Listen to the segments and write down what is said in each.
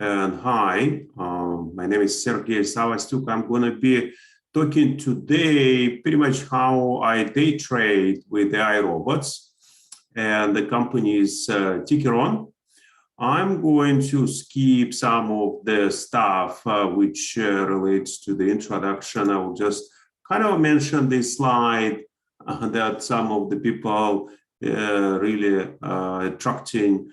And hi, my name is Sergey Savastuk. I'm going to be talking today pretty much how I day trade with AI robots, and the company is Tickeron. I'm going to skip some of the stuff which relates to the introduction. I will just kind of mention this slide that some of the people really attracting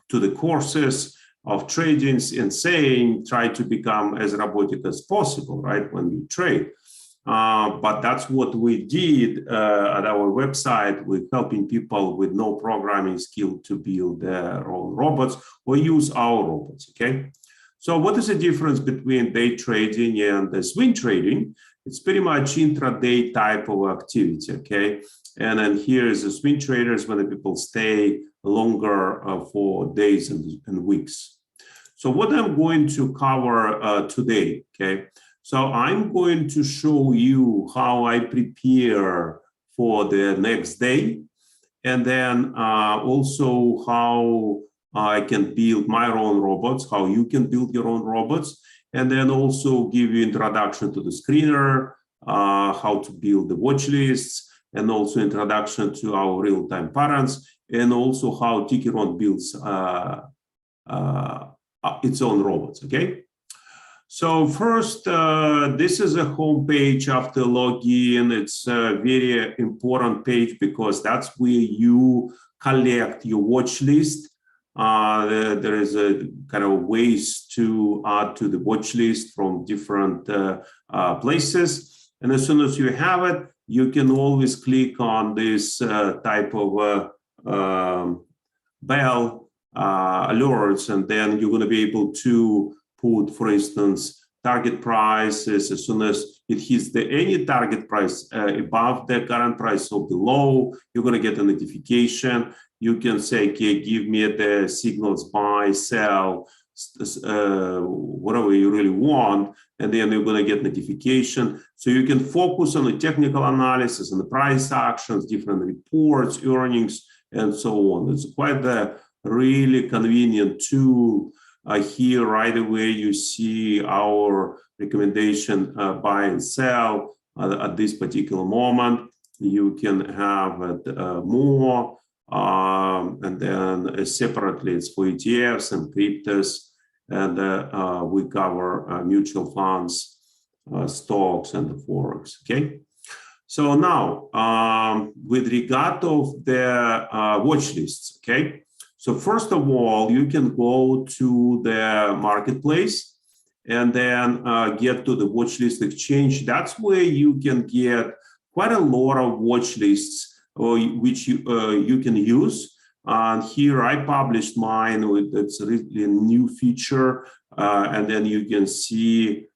to the courses of trading and saying try to become as robotic as possible, right, when you trade. But that's what we did at our website with helping people with no programming skill to build their own robots or use our robots, okay? So what is the difference between day trading and the swing trading? It's pretty much intraday type of activity, okay? And then here is the swing traders when the people stay longer for days and weeks. So what I'm going to cover today, okay? So I'm going to show you how I prepare for the next day, and then also how I can build my own robots, how you can build your own robots, and then also give you introduction to the screener, how to build the watch lists, and also introduction to our real-time patterns, and also how Tickeron builds its own robots, okay? So first, this is a home page after login. It's a very important page because that's where you collect your watch list. There is a kind of ways to add to the watch list from different places. And as soon as you have it, you can always click on this type of bell alerts, and then you're going to be able to put, for instance, target prices. As soon as it hits any target price above the current price or below, you're going to get a notification. You can say, okay, give me the signals, buy, sell, whatever you really want, and then you're going to get notification. So you can focus on the technical analysis and the price actions, different reports, earnings, and so on. It's quite a really convenient tool. Here right away you see our recommendation buy and sell at this particular moment. You can have it more, and then separately it's for ETFs and cryptos, and we cover mutual funds, stocks, and the forex. Okay. So now with regard of the watch lists, okay. So first of all, you can go to the marketplace and then get to the Watchlist exchange. That's where you can get quite a lot of watch lists which you can use. And here I published mine. It's really a new feature. And then you can see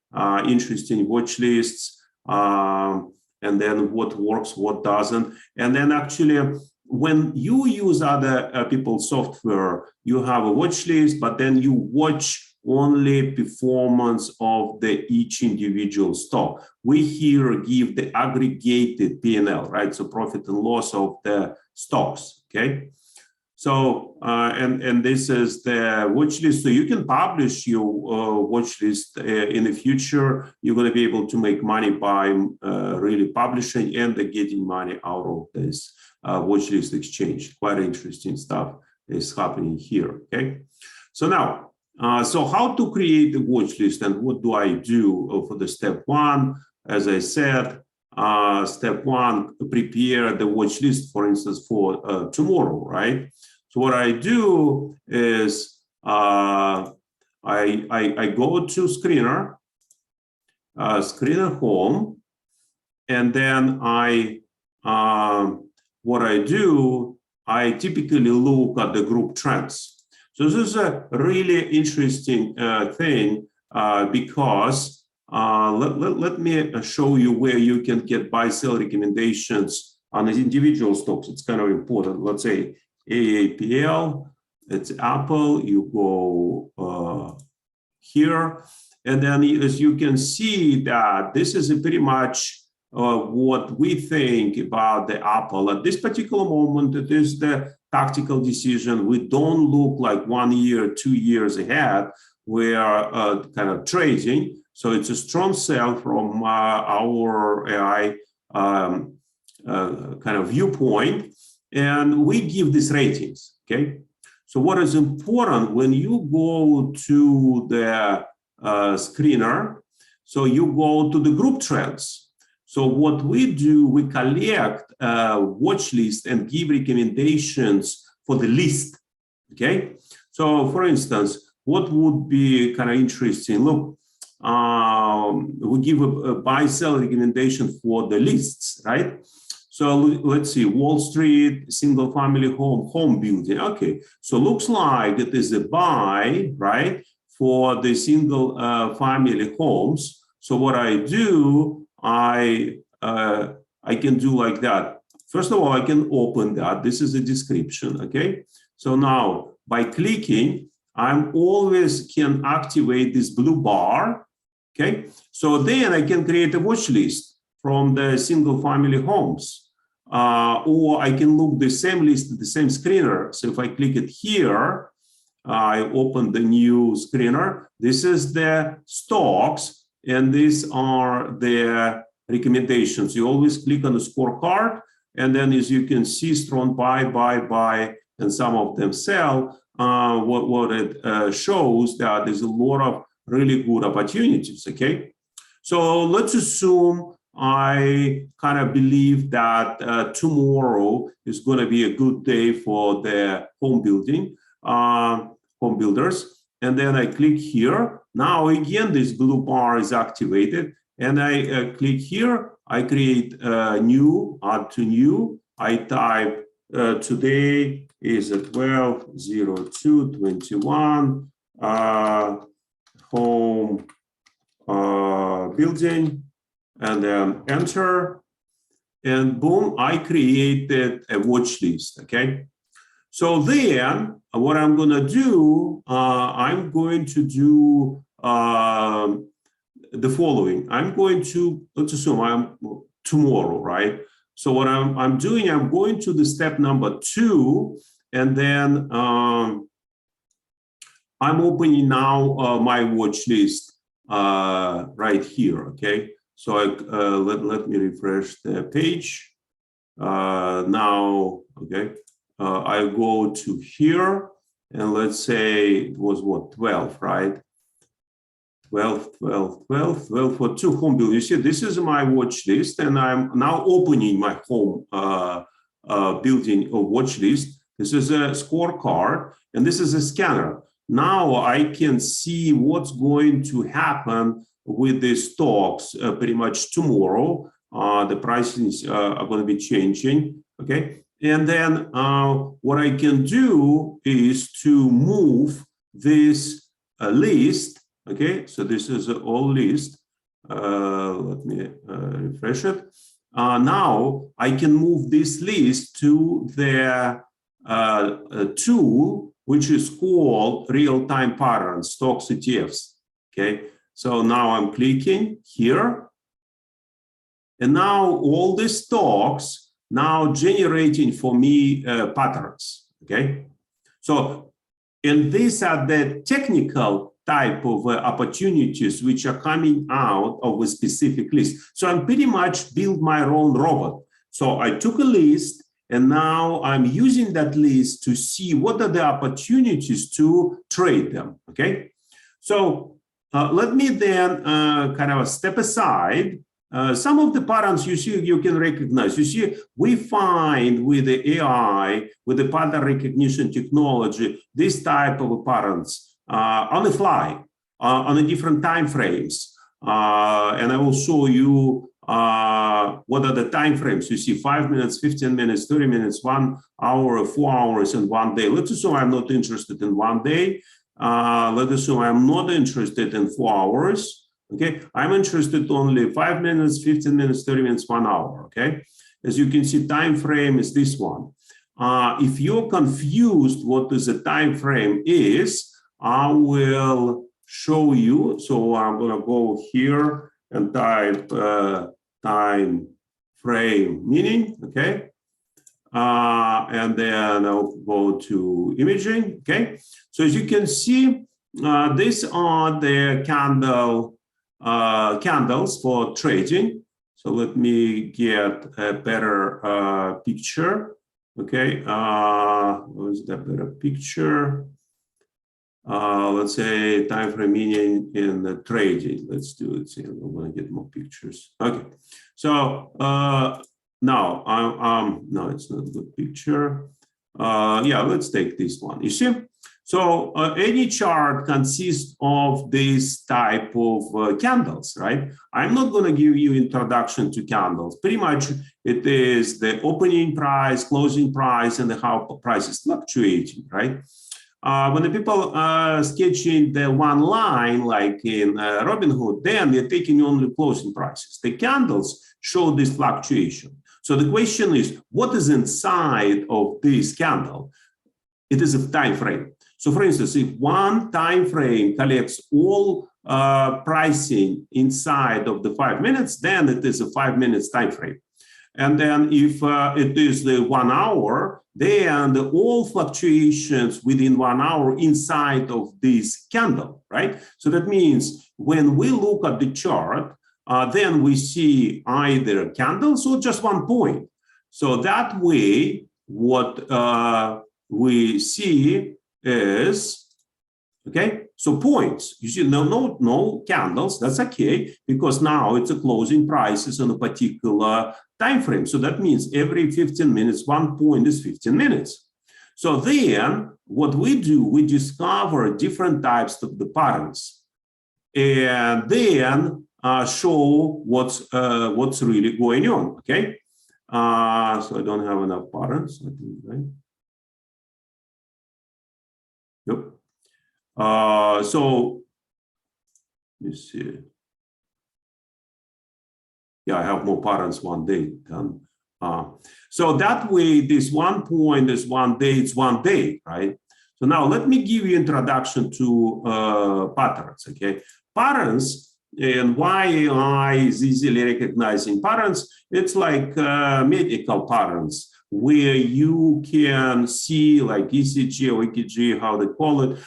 interesting watch lists, and then what works, what doesn't. And then actually, when you use other people's software, you have a watch list, but then you watch only performance of each individual stock. We here give the aggregated P&L, right? So profit and loss of the stocks, okay? So, and this is the watch list. So you can publish your watch list in the future. You're going to be able to make money by really publishing and getting money out of this watch list exchange. Quite interesting stuff is happening here, okay? So now, so how to create the watch list and what do I do for the step one? As I said, step one, prepare the watch list, for instance, for tomorrow, right? So what I do is I go to screener, screener home, and then what I do, I typically look at the group trends. So this is a really interesting thing because let me show you where you can get buy-sell recommendations on the individual stocks. It's kind of important. Let's say AAPL, it's Apple, you go here, and then as you can see that this is pretty much what we think about the Apple. At this particular moment, it is the tactical decision. We don't look like 1 year, 2 years ahead. We are kind of trading. So it's a strong sell from our AI kind of viewpoint. And we give these ratings, okay? So what is important when you go to the screener, so you go to the group trends. So what we do, we collect watch list and give recommendations for the list, okay? So for instance, what would be kind of interesting? Look, we give a buy-sell recommendation for the lists, right? So let's see, Wall Street, single family home building. Okay, so looks like it is a buy, right, for the single family homes. So what I do, I can do like that. First of all, I can open that. This is a description, okay? So now by clicking, I'm always can activate this blue bar, okay? So then I can create a watch list from the single family homes. Or I can look the same list, the same screener. So if I click it here, I open the new screener. This is the stocks, and these are the recommendations. You always click on the scorecard, and then as you can see, strong buy, and some of them sell. What it shows that there's a lot of really good opportunities, okay? So let's assume I kind of believe that tomorrow is going to be a good day for the home builders. And then I click here. Now again, this blue bar is activated, and I click here. I create new, add to new. I type today is at 12/02/21 home building. And then enter, and boom, I created a watch list, okay? So then what I'm gonna do, I'm going to do the following. I'm going to, let's assume I'm tomorrow, right? So what I'm doing, I'm going to the step number 2, and then I'm opening now my watch list right here, okay? So let me refresh the page. Now, okay, I go to here, and let's say it was what, 12, right? 12 for 2 home buildings. You see, this is my watch list, and I'm now opening my home building watch list. This is a scorecard, and this is a scanner. Now I can see what's going to happen with the stocks pretty much tomorrow. The prices are going to be changing, okay? And then what I can do is to move this list, okay? So this is an all list. Let me refresh it. Now I can move this list to the tool, which is called Realtime Patterns, stocks ETFs, okay? So now I'm clicking here, and now all the stocks now generating for me patterns, okay? So, and these are the technical type of opportunities which are coming out of a specific list. So I'm pretty much build my own robot. So I took a list, and now I'm using that list to see what are the opportunities to trade them, okay? So let me then kind of step aside. Some of the patterns you see, you can recognize. You see, we find with the AI, with the pattern recognition technology, this type of patterns on the fly, on the different time frames. And I will show you what are the time frames. You see 5 minutes, 15 minutes, 30 minutes, 1 hour, 4 hours, and 1 day. Let's assume I'm not interested in 1 day. Let's assume I'm not interested in 4 hours. Okay, I'm interested only 5 minutes, 15 minutes, 30 minutes, 1 hour. Okay, as you can see, time frame is this one. If you're confused what is the time frame is, I will show you. So I'm gonna go here and type time frame meaning. Okay, And then I'll go to imaging. Okay, so as you can see, these are the candles for trading. So let me get a better picture. Okay, what is that better picture? Let's say time frame meaning in the trading. Let's do it. See, I'm going to get more pictures. Okay, so now no, it's not a good picture. Yeah, let's take this one. You see, so any chart consists of this type of candles, right? I'm not going to give you introduction to candles. Pretty much, it is the opening price, closing price, and how price is fluctuating, right? When the people sketching the one line, like in Robinhood, then they're taking only closing prices. The candles show this fluctuation. So the question is, what is inside of this candle? It is a time frame. So for instance, if one time frame collects all pricing inside of the 5 minutes, then it is a 5 minutes time frame. And then if it is the 1 hour, then all fluctuations within 1 hour inside of this candle, right? So that means when we look at the chart, then we see either candles or just 1 point. So that way, what we see is, okay, so points. You see, no candles. That's okay, because now it's a closing prices on a particular time frame. So that means every 15 minutes, 1 point is 15 minutes. So then what we do, we discover different types of the patterns, and then show what's really going on. Okay, so I don't have enough patterns, I think, right? Yep. So let me see. Yeah, I have more patterns 1 day than so that way this 1 point is 1 day, it's 1 day, right? So now let me give you introduction to patterns. Okay, patterns, and why AI is easily recognizing patterns. It's like medical patterns, where you can see like ECG or EKG, how they call it,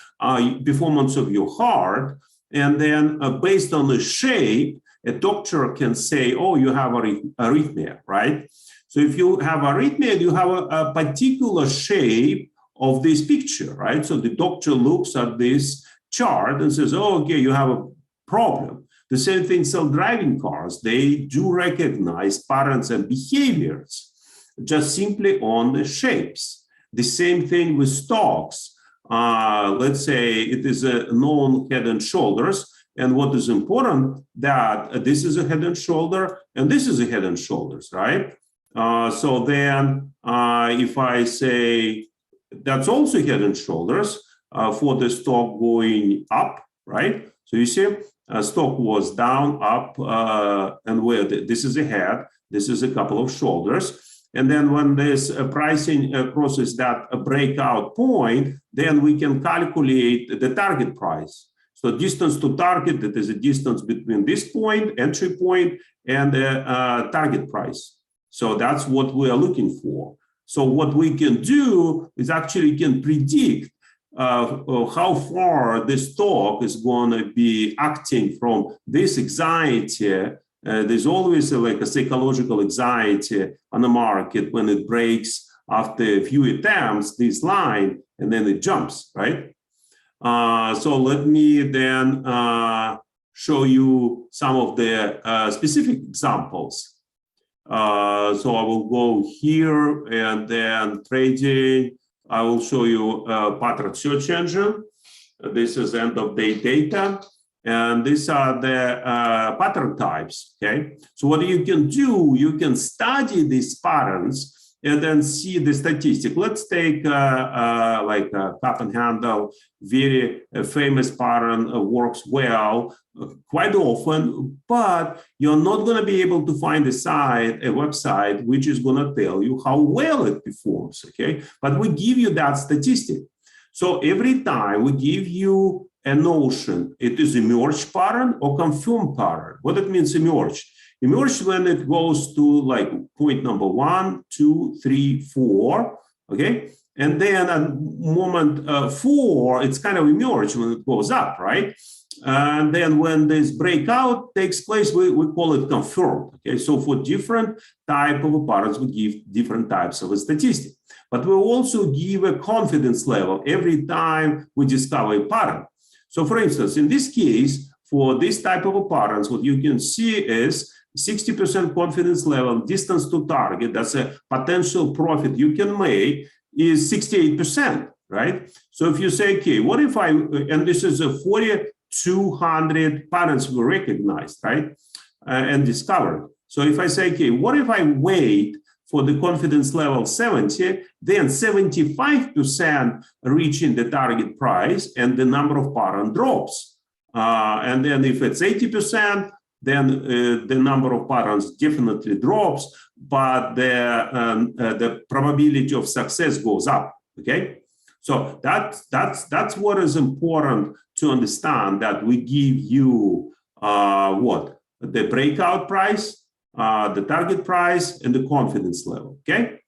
performance of your heart, and then based on the shape, a doctor can say, oh, you have arrhythmia, right? So if you have arrhythmia, you have a particular shape of this picture, right? So the doctor looks at this chart and says, oh, okay, you have a problem. The same thing, self-driving cars, they do recognize patterns and behaviors just simply on the shapes. The same thing with stocks. Let's say it is a known head and shoulders. And what is important, that this is a head and shoulder, and this is a head and shoulders, right? So then if I say that's also head and shoulders for the stock going up, right? So you see, stock was down, up, and where this is a head, this is a couple of shoulders. And then when this pricing crosses that breakout point, then we can calculate the target price. So distance to target, that is a distance between this point, entry point, and the target price. So that's what we are looking for. So what we can do is actually can predict how far the stock is going to be acting from this anxiety. There's always like a psychological anxiety on the market when it breaks after a few attempts, this line, and then it jumps, right? So let me then show you some of the specific examples. So I will go here and then trading. I will show you pattern search engine. This is end of day data. And these are the pattern types, okay? So what you can do, you can study these patterns and then see the statistic. Let's take like a cup and handle, very famous pattern, works well quite often, but you're not going to be able to find a website, which is going to tell you how well it performs, okay? But we give you that statistic. So every time we give you a notion, it is emerged pattern or confirmed pattern. What it means emerged? emerge when it goes to like point number 1, 2, 3, 4, okay? And then at moment 4, it's kind of emerge when it goes up, right? And then when this breakout takes place, we call it confirmed, okay? So for different type of patterns, we give different types of a statistic. But we also give a confidence level every time we discover a pattern. So for instance, in this case, for this type of patterns, what you can see is 60% confidence level, distance to target, that's a potential profit you can make, is 68%, right? So if you say, okay, what if and this is a 4,200 patterns we recognized, right? And discovered. So if I say, okay, what if I wait for the confidence level 70, then 75% reaching the target price and the number of pattern drops. And then if it's 80%, then the number of patterns definitely drops, but the probability of success goes up, okay? So that's what is important to understand, that we give you what? The breakout price, the target price, and the confidence level, okay?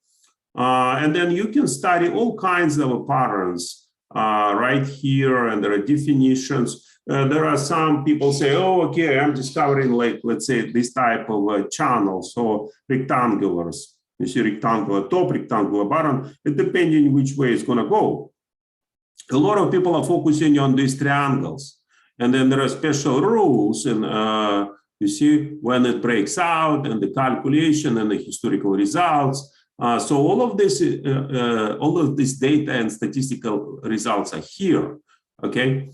And then you can study all kinds of patterns right here, and there are definitions. There are some people say, oh, okay, I'm discovering, like, let's say, this type of channel, so rectangulars. You see rectangular top, rectangular bottom, it depending which way it's going to go. A lot of people are focusing on these triangles. And then there are special rules, and you see when it breaks out, and the calculation and the historical results. So all of this data and statistical results are here, okay?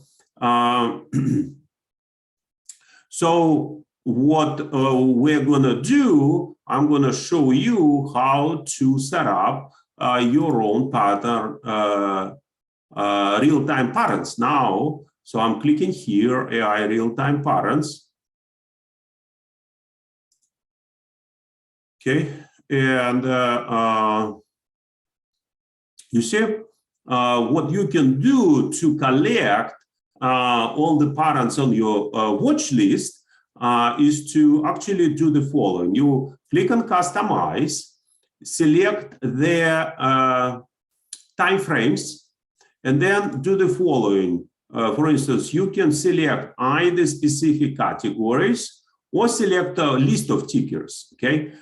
So what we're going to do, I'm going to show you how to set up your own pattern, real-time patterns now. So I'm clicking here, AI real-time patterns. Okay, and you see what you can do to collect all the patterns on your watch list is to actually do the following. You click on customize, select the time frames, and then do the following. For instance, you can select either specific categories or select a list of tickers, okay?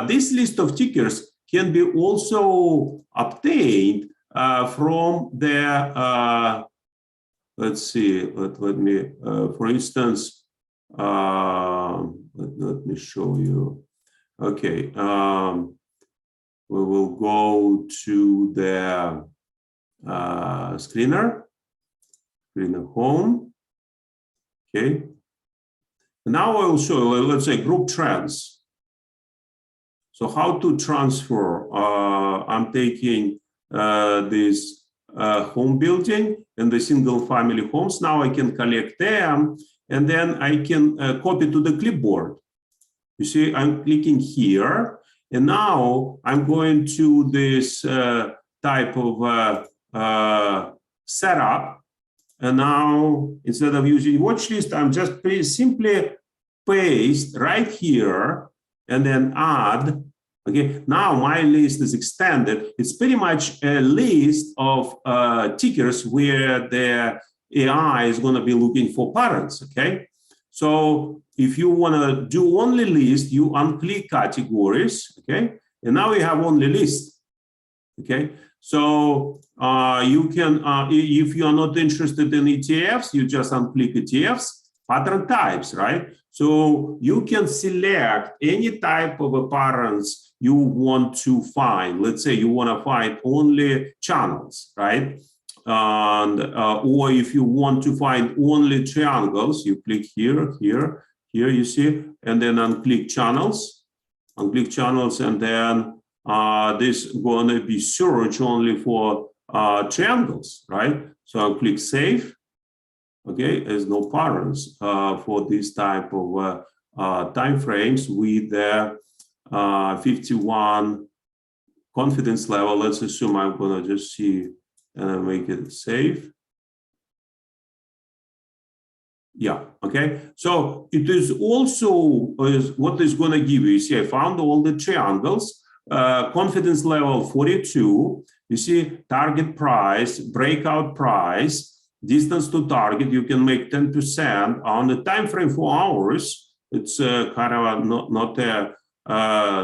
This list of tickers can be also obtained from the, let's see, let me, for instance, let me show you. Okay, we will go to the screener home. Okay, now I will show you, let's say, group trends. So how to transfer? I'm taking this home building and the single family homes. Now I can collect them, and then I can copy to the clipboard. You see, I'm clicking here, and now I'm going to this type of setup. And now, instead of using watch list, I'm just simply paste right here and then add. Okay, now my list is extended. It's pretty much a list of tickers where the AI is going to be looking for patterns. Okay, so if you want to do only list, you unclick categories. Okay, and now you have only list. Okay, so you can, if you are not interested in ETFs, you just unclick ETFs, pattern types, right? So you can select any type of patterns you want to find. Let's say you want to find only channels, right? And or if you want to find only triangles, you click here, you see, and then unclick channels, and then this is going to be search only for triangles, right? So I'll click save. Okay, there's no patterns for this type of time frames with the 51 confidence level. Let's assume I'm going to just see and make it save. Yeah, okay. So it is also what is going to give you. You see, I found all the triangles, confidence level 42. You see, target price, breakout price, distance to target. You can make 10% on the time frame 4 hours. It's kind of not a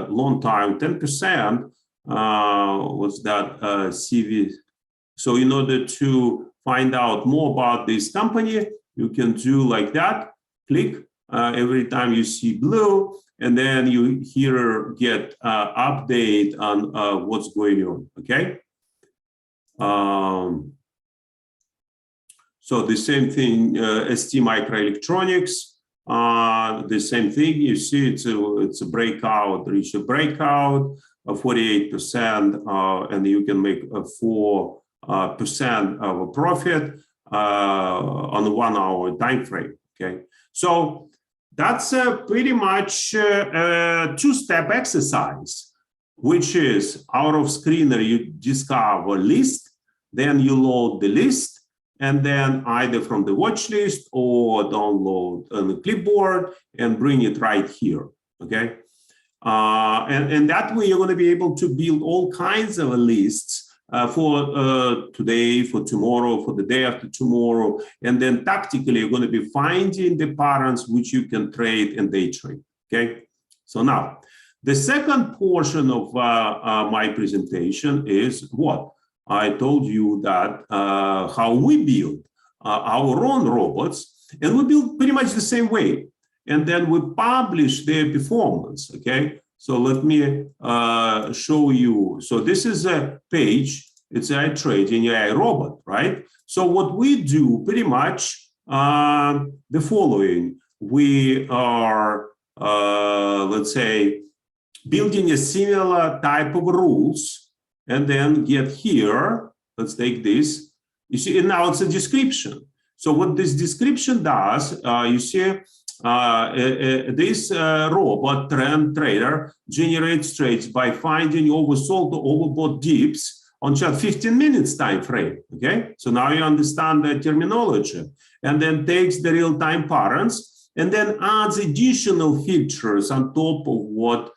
long time, 10%. What's that? CV. So in order to find out more about this company, you can do like that, click every time you see blue, and then you here get update on what's going on, okay? So the same thing, ST Microelectronics, the same thing, you see it's a breakout, reach a breakout, 48%, and you can make a 4% of a profit on a 1 hour time frame. Okay, so that's pretty much a two-step exercise, which is out of screener you discover list, then you load the list, and then either from the watch list or download on the clipboard and bring it right here. Okay, and that way you're going to be able to build all kinds of lists for today, for tomorrow, for the day after tomorrow, and then tactically you're going to be finding the patterns which you can trade and day trade. Okay, so now the second portion of my presentation is what I told you that how we build our own robots, and we build pretty much the same way, and then we publish their performance. Okay. So let me show you. So this is a page. It's AI trading AI robot, right? So what we do pretty much the following. We are, let's say, building a similar type of rules, and then get here. Let's take this. You see, and now it's a description. So what this description does, you see, this robot trend trader generates trades by finding oversold or overbought dips on just 15 minutes time frame. Okay, so now you understand the terminology, and then takes the real-time patterns and then adds additional features on top of what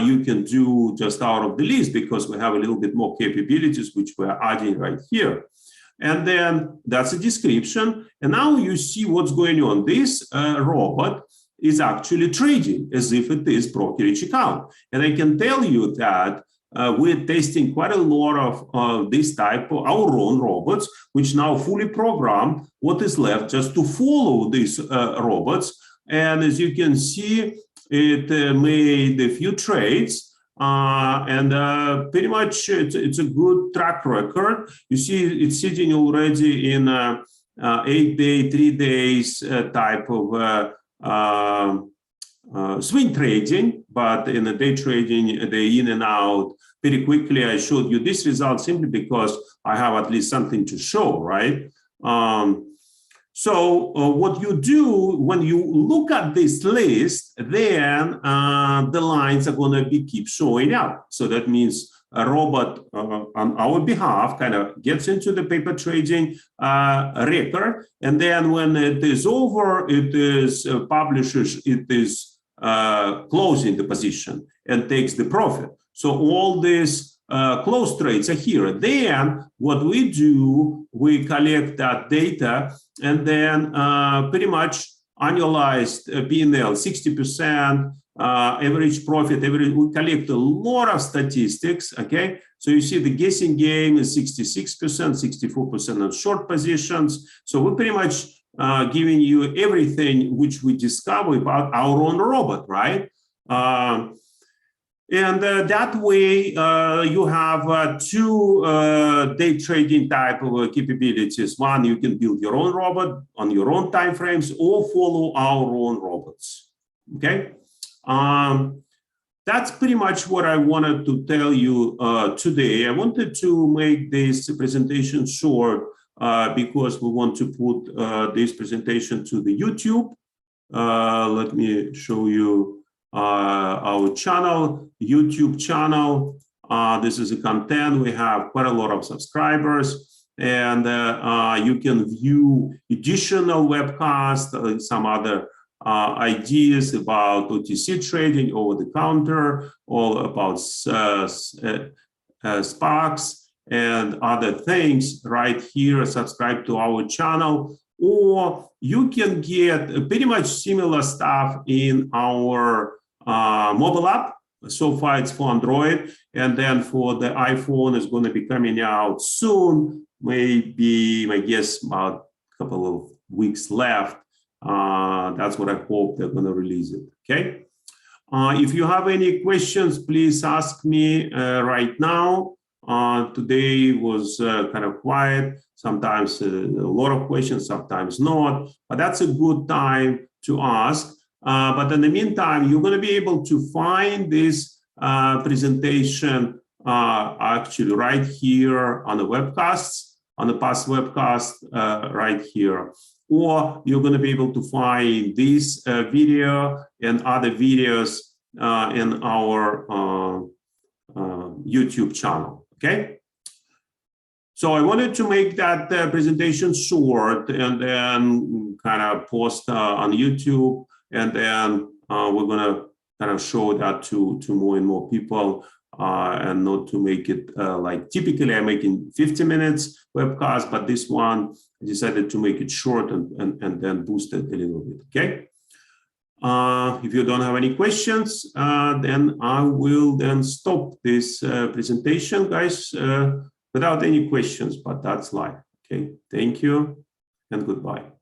you can do just out of the list, because we have a little bit more capabilities which we're adding right here. And then that's a description. And now you see what's going on. This robot is actually trading as if it is brokerage account. And I can tell you that we're testing quite a lot of this type of our own robots, which now fully programmed. What is left just to follow these robots. And as you can see, it made a few trades. And pretty much it's a good track record. You see it's sitting already in 8-day, 3 days type of swing trading, but in the day trading, they in and out pretty quickly. I showed you this result simply because I have at least something to show, right? So what you do when you look at this list, then the lines are going to keep showing up. So that means a robot on our behalf kind of gets into the paper trading record, and then when it is over, it is publishes, it is closing the position and takes the profit. So all these close trades are here. Then what we do, we collect that data and then pretty much annualized P&L, 60%, average profit, we collect a lot of statistics, okay? So you see the guessing game is 66%, 64% on short positions. So we're pretty much giving you everything which we discover about our own robot, right? And that way, you have two day trading type of capabilities. One, you can build your own robot on your own time frames or follow our own robots. Okay, that's pretty much what I wanted to tell you today. I wanted to make this presentation short because we want to put this presentation to the YouTube. Let me show you our channel, YouTube channel. This is a content. We have quite a lot of subscribers. and you can view additional webcasts, some other ideas about OTC trading, over the counter, all about sparks and other things right here. Subscribe to our channel, or you can get pretty much similar stuff in our mobile app. So far it's for Android, and then for the iPhone is going to be coming out soon, maybe, I guess, about a couple of weeks left. That's what I hope they're going to release it. Okay. If you have any questions, please ask me right now. Today was kind of quiet. Sometimes a lot of questions, sometimes not. But that's a good time to ask. But in the meantime, you're going to be able to find this presentation actually right here on the webcasts, on the past webcast right here. Or you're going to be able to find this video and other videos in our YouTube channel, okay? So I wanted to make that presentation short and then kind of post on YouTube, and then we're going to kind of show that to more and more people, and not to make it like typically I'm making 50 minutes webcast, but this one I decided to make it short and then boost it a little bit, okay? If you don't have any questions, then I will then stop this presentation, guys, without any questions, but that's live, okay? Thank you and goodbye.